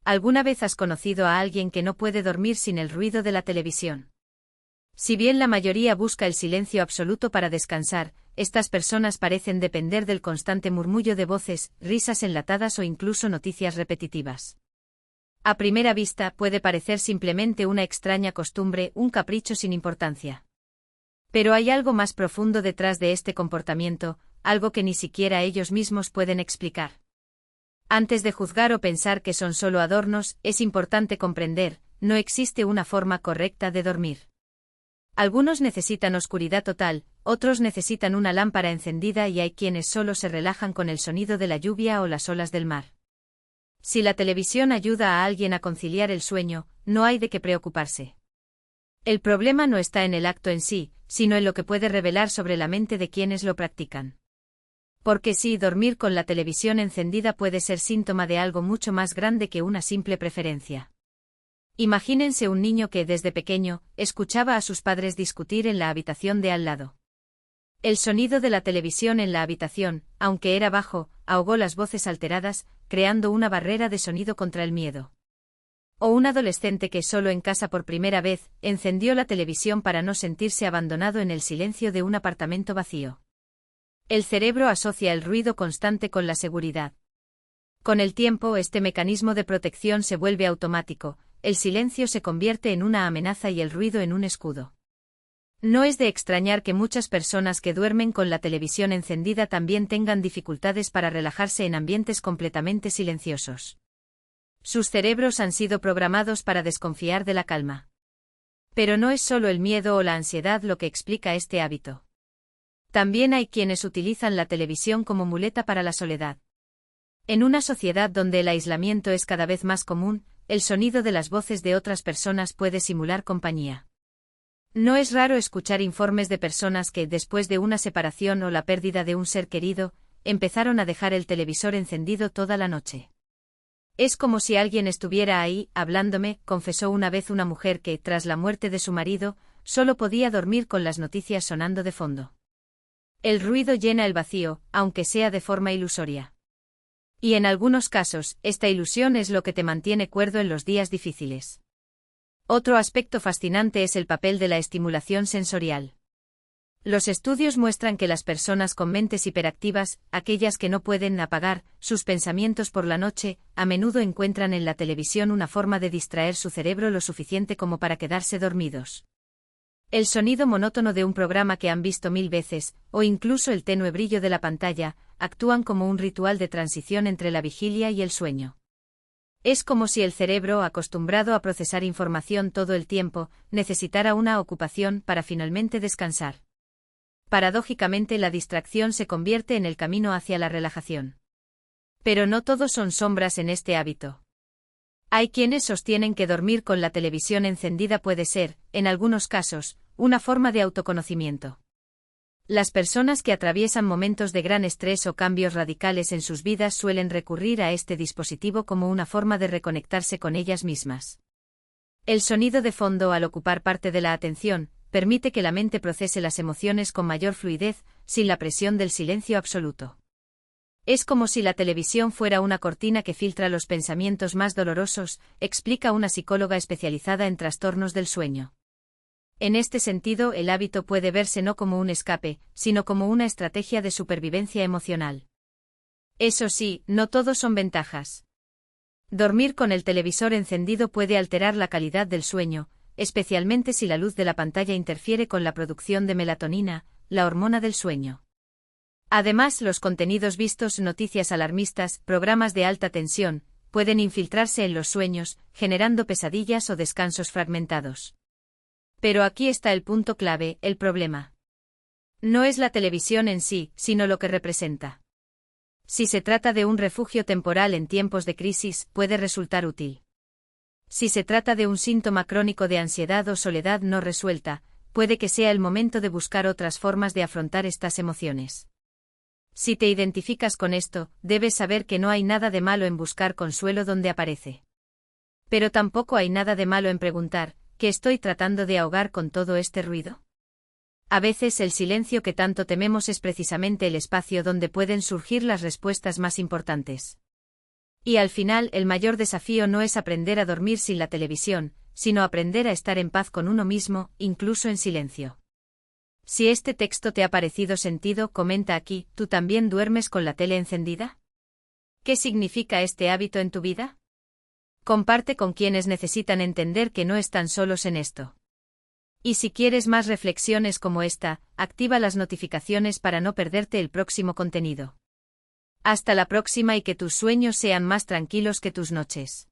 ¿Alguna vez has conocido a alguien que no puede dormir sin el ruido de la televisión? Si bien la mayoría busca el silencio absoluto para descansar, estas personas parecen depender del constante murmullo de voces, risas enlatadas o incluso noticias repetitivas. A primera vista puede parecer simplemente una extraña costumbre, un capricho sin importancia. Pero hay algo más profundo detrás de este comportamiento, algo que ni siquiera ellos mismos pueden explicar. Antes de juzgar o pensar que son solo adornos, es importante comprender, no existe una forma correcta de dormir. Algunos necesitan oscuridad total, otros necesitan una lámpara encendida y hay quienes solo se relajan con el sonido de la lluvia o las olas del mar. Si la televisión ayuda a alguien a conciliar el sueño, no hay de qué preocuparse. El problema no está en el acto en sí, sino en lo que puede revelar sobre la mente de quienes lo practican. Porque sí, dormir con la televisión encendida puede ser síntoma de algo mucho más grande que una simple preferencia. Imagínense un niño que desde pequeño escuchaba a sus padres discutir en la habitación de al lado. El sonido de la televisión en la habitación, aunque era bajo, ahogó las voces alteradas, creando una barrera de sonido contra el miedo. O un adolescente que solo en casa por primera vez encendió la televisión para no sentirse abandonado en el silencio de un apartamento vacío. El cerebro asocia el ruido constante con la seguridad. Con el tiempo, este mecanismo de protección se vuelve automático, el silencio se convierte en una amenaza y el ruido en un escudo. No es de extrañar que muchas personas que duermen con la televisión encendida también tengan dificultades para relajarse en ambientes completamente silenciosos. Sus cerebros han sido programados para desconfiar de la calma. Pero no es solo el miedo o la ansiedad lo que explica este hábito. También hay quienes utilizan la televisión como muleta para la soledad. En una sociedad donde el aislamiento es cada vez más común, el sonido de las voces de otras personas puede simular compañía. No es raro escuchar informes de personas que, después de una separación o la pérdida de un ser querido, empezaron a dejar el televisor encendido toda la noche. Es como si alguien estuviera ahí, hablándome, confesó una vez una mujer que, tras la muerte de su marido, solo podía dormir con las noticias sonando de fondo. El ruido llena el vacío, aunque sea de forma ilusoria. Y en algunos casos, esta ilusión es lo que te mantiene cuerdo en los días difíciles. Otro aspecto fascinante es el papel de la estimulación sensorial. Los estudios muestran que las personas con mentes hiperactivas, aquellas que no pueden apagar sus pensamientos por la noche, a menudo encuentran en la televisión una forma de distraer su cerebro lo suficiente como para quedarse dormidos. El sonido monótono de un programa que han visto 1000 veces, o incluso el tenue brillo de la pantalla, actúan como un ritual de transición entre la vigilia y el sueño. Es como si el cerebro, acostumbrado a procesar información todo el tiempo, necesitara una ocupación para finalmente descansar. Paradójicamente, la distracción se convierte en el camino hacia la relajación. Pero no todos son sombras en este hábito. Hay quienes sostienen que dormir con la televisión encendida puede ser, en algunos casos, una forma de autoconocimiento. Las personas que atraviesan momentos de gran estrés o cambios radicales en sus vidas suelen recurrir a este dispositivo como una forma de reconectarse con ellas mismas. El sonido de fondo, al ocupar parte de la atención, permite que la mente procese las emociones con mayor fluidez, sin la presión del silencio absoluto. Es como si la televisión fuera una cortina que filtra los pensamientos más dolorosos, explica una psicóloga especializada en trastornos del sueño. En este sentido, el hábito puede verse no como un escape, sino como una estrategia de supervivencia emocional. Eso sí, no todo son ventajas. Dormir con el televisor encendido puede alterar la calidad del sueño, especialmente si la luz de la pantalla interfiere con la producción de melatonina, la hormona del sueño. Además, los contenidos vistos, noticias alarmistas, programas de alta tensión, pueden infiltrarse en los sueños, generando pesadillas o descansos fragmentados. Pero aquí está el punto clave, el problema. No es la televisión en sí, sino lo que representa. Si se trata de un refugio temporal en tiempos de crisis, puede resultar útil. Si se trata de un síntoma crónico de ansiedad o soledad no resuelta, puede que sea el momento de buscar otras formas de afrontar estas emociones. Si te identificas con esto, debes saber que no hay nada de malo en buscar consuelo donde aparece. Pero tampoco hay nada de malo en preguntar, ¿qué estoy tratando de ahogar con todo este ruido? A veces el silencio que tanto tememos es precisamente el espacio donde pueden surgir las respuestas más importantes. Y al final, el mayor desafío no es aprender a dormir sin la televisión, sino aprender a estar en paz con uno mismo, incluso en silencio. Si este texto te ha parecido sentido, comenta aquí, ¿tú también duermes con la tele encendida? ¿Qué significa este hábito en tu vida? Comparte con quienes necesitan entender que no están solos en esto. Y si quieres más reflexiones como esta, activa las notificaciones para no perderte el próximo contenido. Hasta la próxima y que tus sueños sean más tranquilos que tus noches.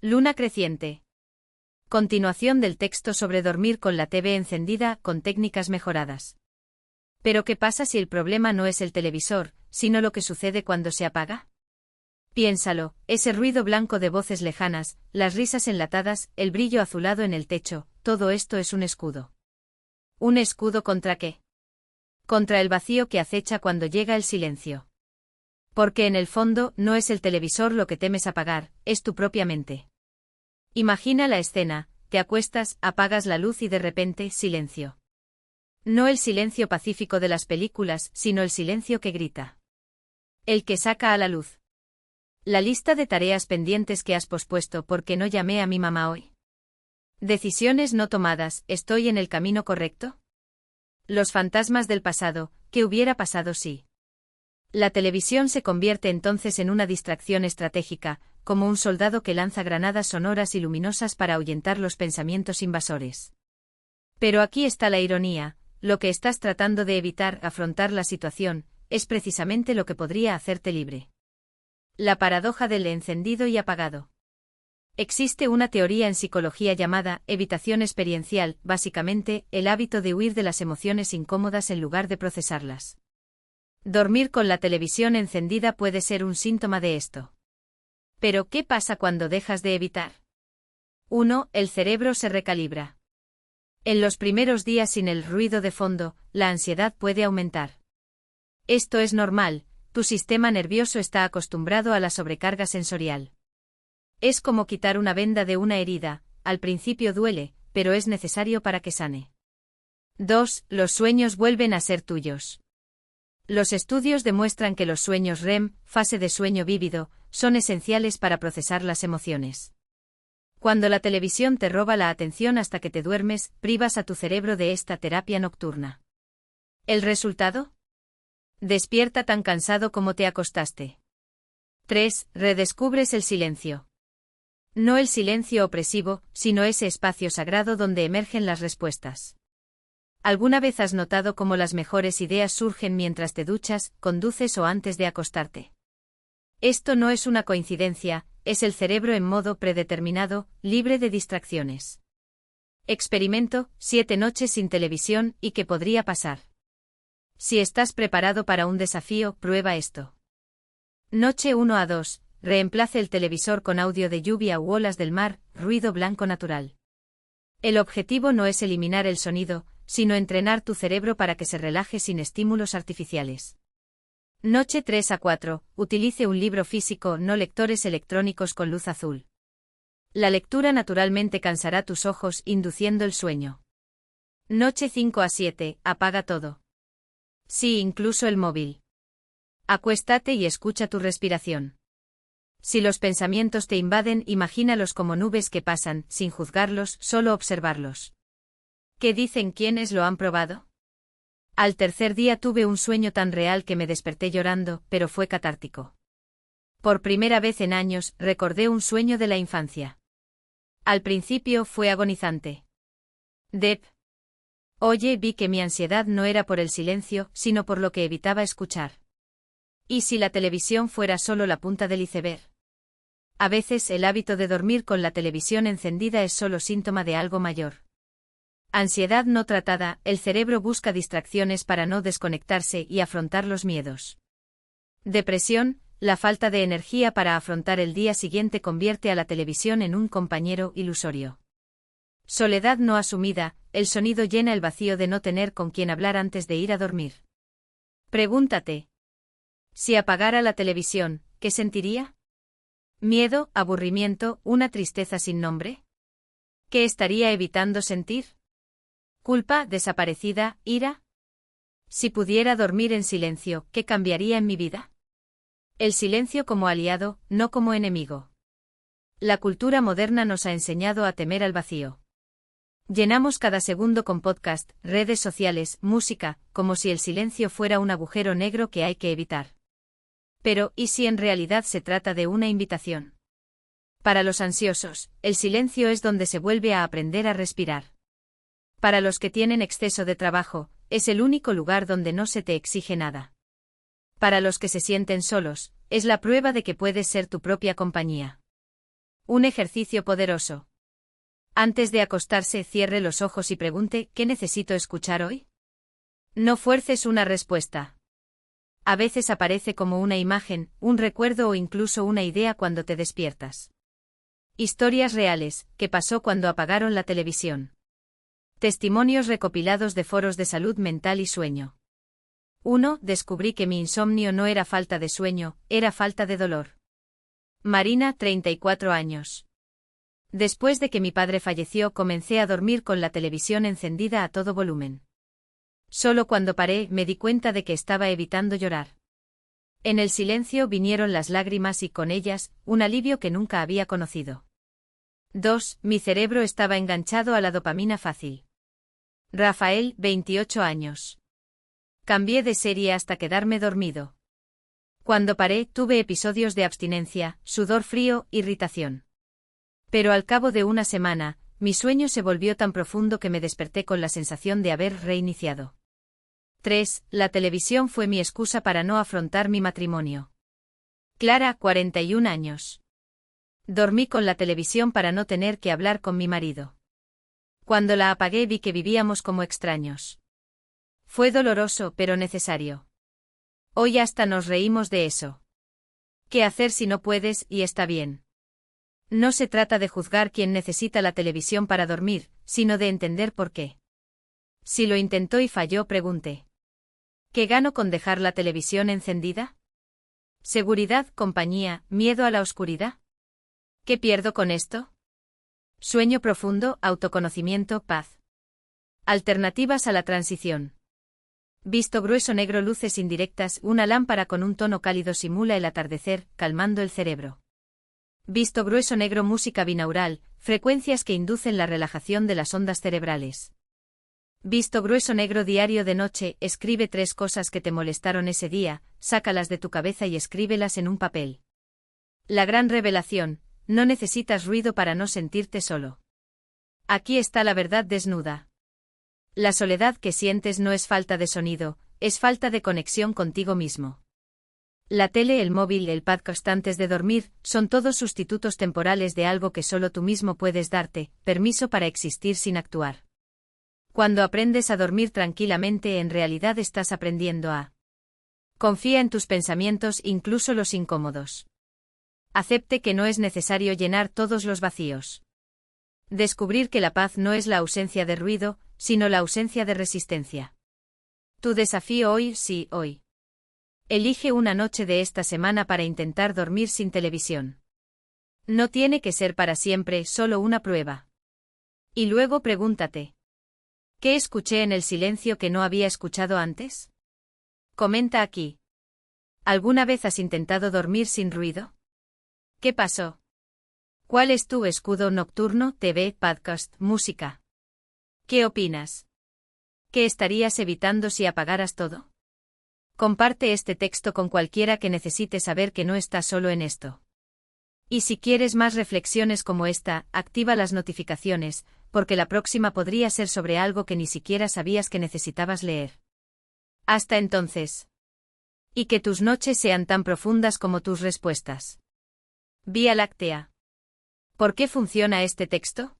Luna creciente. Continuación del texto sobre dormir con la TV encendida con técnicas mejoradas. Pero ¿qué pasa si el problema no es el televisor, sino lo que sucede cuando se apaga? Piénsalo, ese ruido blanco de voces lejanas, las risas enlatadas, el brillo azulado en el techo, todo esto es un escudo. ¿Un escudo contra qué? Contra el vacío que acecha cuando llega el silencio. Porque en el fondo, no es el televisor lo que temes apagar, es tu propia mente. Imagina la escena, te acuestas, apagas la luz y de repente, silencio. No el silencio pacífico de las películas, sino el silencio que grita. El que saca a la luz. La lista de tareas pendientes que has pospuesto porque no llamé a mi mamá hoy. Decisiones no tomadas, ¿estoy en el camino correcto? Los fantasmas del pasado, ¿qué hubiera pasado si? La televisión se convierte entonces en una distracción estratégica, como un soldado que lanza granadas sonoras y luminosas para ahuyentar los pensamientos invasores. Pero aquí está la ironía, lo que estás tratando de evitar, afrontar la situación, es precisamente lo que podría hacerte libre. La paradoja del encendido y apagado. Existe una teoría en psicología llamada evitación experiencial, básicamente, el hábito de huir de las emociones incómodas en lugar de procesarlas. Dormir con la televisión encendida puede ser un síntoma de esto. Pero, ¿qué pasa cuando dejas de evitar? 1. El cerebro se recalibra. En los primeros días sin el ruido de fondo, la ansiedad puede aumentar. Esto es normal, tu sistema nervioso está acostumbrado a la sobrecarga sensorial. Es como quitar una venda de una herida, al principio duele, pero es necesario para que sane. 2. Los sueños vuelven a ser tuyos. Los estudios demuestran que los sueños REM, fase de sueño vívido, son esenciales para procesar las emociones. Cuando la televisión te roba la atención hasta que te duermes, privas a tu cerebro de esta terapia nocturna. ¿El resultado? Despierta tan cansado como te acostaste. 3. Redescubres el silencio. No el silencio opresivo, sino ese espacio sagrado donde emergen las respuestas. ¿Alguna vez has notado cómo las mejores ideas surgen mientras te duchas, conduces o antes de acostarte? Esto no es una coincidencia, es el cerebro en modo predeterminado, libre de distracciones. Experimento, 7 noches sin televisión, ¿y qué podría pasar? Si estás preparado para un desafío, prueba esto. Noche 1 a 2, reemplace el televisor con audio de lluvia u olas del mar, ruido blanco natural. El objetivo no es eliminar el sonido, sino entrenar tu cerebro para que se relaje sin estímulos artificiales. Noche 3 a 4, utilice un libro físico, no lectores electrónicos con luz azul. La lectura naturalmente cansará tus ojos, induciendo el sueño. Noche 5 a 7, apaga todo. Sí, incluso el móvil. Acuéstate y escucha tu respiración. Si los pensamientos te invaden, imagínalos como nubes que pasan, sin juzgarlos, solo observarlos. ¿Qué dicen quienes lo han probado? Al tercer día tuve un sueño tan real que me desperté llorando, pero fue catártico. Por primera vez en años, recordé un sueño de la infancia. Al principio fue agonizante. Deb. Oye, vi que mi ansiedad no era por el silencio, sino por lo que evitaba escuchar. ¿Y si la televisión fuera solo la punta del iceberg? A veces el hábito de dormir con la televisión encendida es solo síntoma de algo mayor. Ansiedad no tratada, el cerebro busca distracciones para no desconectarse y afrontar los miedos. Depresión, la falta de energía para afrontar el día siguiente convierte a la televisión en un compañero ilusorio. Soledad no asumida, el sonido llena el vacío de no tener con quien hablar antes de ir a dormir. Pregúntate. Si apagara la televisión, ¿qué sentiría? ¿Miedo, aburrimiento, una tristeza sin nombre? ¿Qué estaría evitando sentir? ¿Culpa, desaparecida, ira? Si pudiera dormir en silencio, ¿qué cambiaría en mi vida? El silencio como aliado, no como enemigo. La cultura moderna nos ha enseñado a temer al vacío. Llenamos cada segundo con podcast, redes sociales, música, como si el silencio fuera un agujero negro que hay que evitar. Pero, ¿y si en realidad se trata de una invitación? Para los ansiosos, el silencio es donde se vuelve a aprender a respirar. Para los que tienen exceso de trabajo, es el único lugar donde no se te exige nada. Para los que se sienten solos, es la prueba de que puedes ser tu propia compañía. Un ejercicio poderoso. Antes de acostarse, cierre los ojos y pregunte, ¿qué necesito escuchar hoy? No fuerces una respuesta. A veces aparece como una imagen, un recuerdo o incluso una idea cuando te despiertas. Historias reales, ¿qué pasó cuando apagaron la televisión? Testimonios recopilados de foros de salud mental y sueño. 1. Descubrí que mi insomnio no era falta de sueño, era falta de dolor. Marina, 34 años. Después de que mi padre falleció, comencé a dormir con la televisión encendida a todo volumen. Solo cuando paré, me di cuenta de que estaba evitando llorar. En el silencio vinieron las lágrimas y con ellas, un alivio que nunca había conocido. 2. Mi cerebro estaba enganchado a la dopamina fácil. Rafael, 28 años. Cambié de serie hasta quedarme dormido. Cuando paré, tuve episodios de abstinencia, sudor frío, irritación. Pero al cabo de una semana, mi sueño se volvió tan profundo que me desperté con la sensación de haber reiniciado. 3. La televisión fue mi excusa para no afrontar mi matrimonio. Clara, 41 años. Dormí con la televisión para no tener que hablar con mi marido. Cuando la apagué vi que vivíamos como extraños. Fue doloroso pero necesario. Hoy hasta nos reímos de eso. ¿Qué hacer si no puedes y está bien? No se trata de juzgar quien necesita la televisión para dormir, sino de entender por qué. Si lo intentó y falló, pregunté. ¿Qué gano con dejar la televisión encendida? ¿Seguridad, compañía, miedo a la oscuridad? ¿Qué pierdo con esto? Sueño profundo, autoconocimiento, paz. Alternativas a la transición. Visto grueso negro, luces indirectas, una lámpara con un tono cálido simula el atardecer, calmando el cerebro. Visto grueso negro, música binaural, frecuencias que inducen la relajación de las ondas cerebrales. Visto grueso negro, diario de noche, escribe 3 cosas que te molestaron ese día, sácalas de tu cabeza y escríbelas en un papel. La gran revelación, no necesitas ruido para no sentirte solo. Aquí está la verdad desnuda. La soledad que sientes no es falta de sonido, es falta de conexión contigo mismo. La tele, el móvil, el podcast antes de dormir, son todos sustitutos temporales de algo que solo tú mismo puedes darte, permiso para existir sin actuar. Cuando aprendes a dormir tranquilamente, en realidad estás aprendiendo a confía en tus pensamientos, incluso los incómodos. Acepte que no es necesario llenar todos los vacíos. Descubrir que la paz no es la ausencia de ruido, sino la ausencia de resistencia. Tu desafío hoy, sí, hoy. Elige una noche de esta semana para intentar dormir sin televisión. No tiene que ser para siempre, solo una prueba. Y luego pregúntate. ¿Qué escuché en el silencio que no había escuchado antes? Comenta aquí. ¿Alguna vez has intentado dormir sin ruido? ¿Qué pasó? ¿Cuál es tu escudo nocturno, TV, podcast, música? ¿Qué opinas? ¿Qué estarías evitando si apagaras todo? Comparte este texto con cualquiera que necesite saber que no estás solo en esto. Y si quieres más reflexiones como esta, activa las notificaciones, porque la próxima podría ser sobre algo que ni siquiera sabías que necesitabas leer. Hasta entonces. Y que tus noches sean tan profundas como tus respuestas. Vía Láctea. ¿Por qué funciona este texto?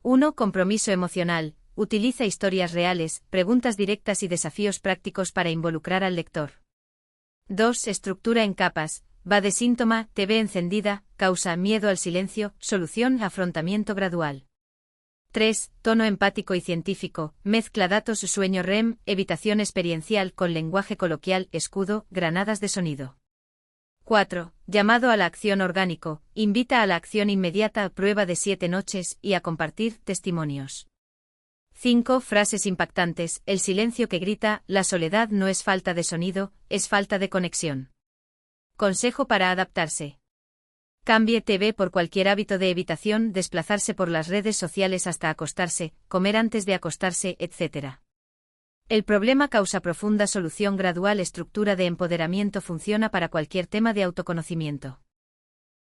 1. Compromiso emocional. Utiliza historias reales, preguntas directas y desafíos prácticos para involucrar al lector. 2. Estructura en capas. Va de síntoma, TV encendida, causa, miedo al silencio, solución, afrontamiento gradual. 3. Tono empático y científico. Mezcla datos, sueño REM, evitación experiencial con lenguaje coloquial, escudo, granadas de sonido. 4. Llamado a la acción orgánico. Invita a la acción inmediata, prueba de 7 noches, y a compartir testimonios. 5. Frases impactantes. El silencio que grita, la soledad no es falta de sonido, es falta de conexión. Consejo para adaptarse. Cambie TV por cualquier hábito de evitación, desplazarse por las redes sociales hasta acostarse, comer antes de acostarse, etc. El problema causa profunda solución gradual. Estructura de empoderamiento funciona para cualquier tema de autoconocimiento.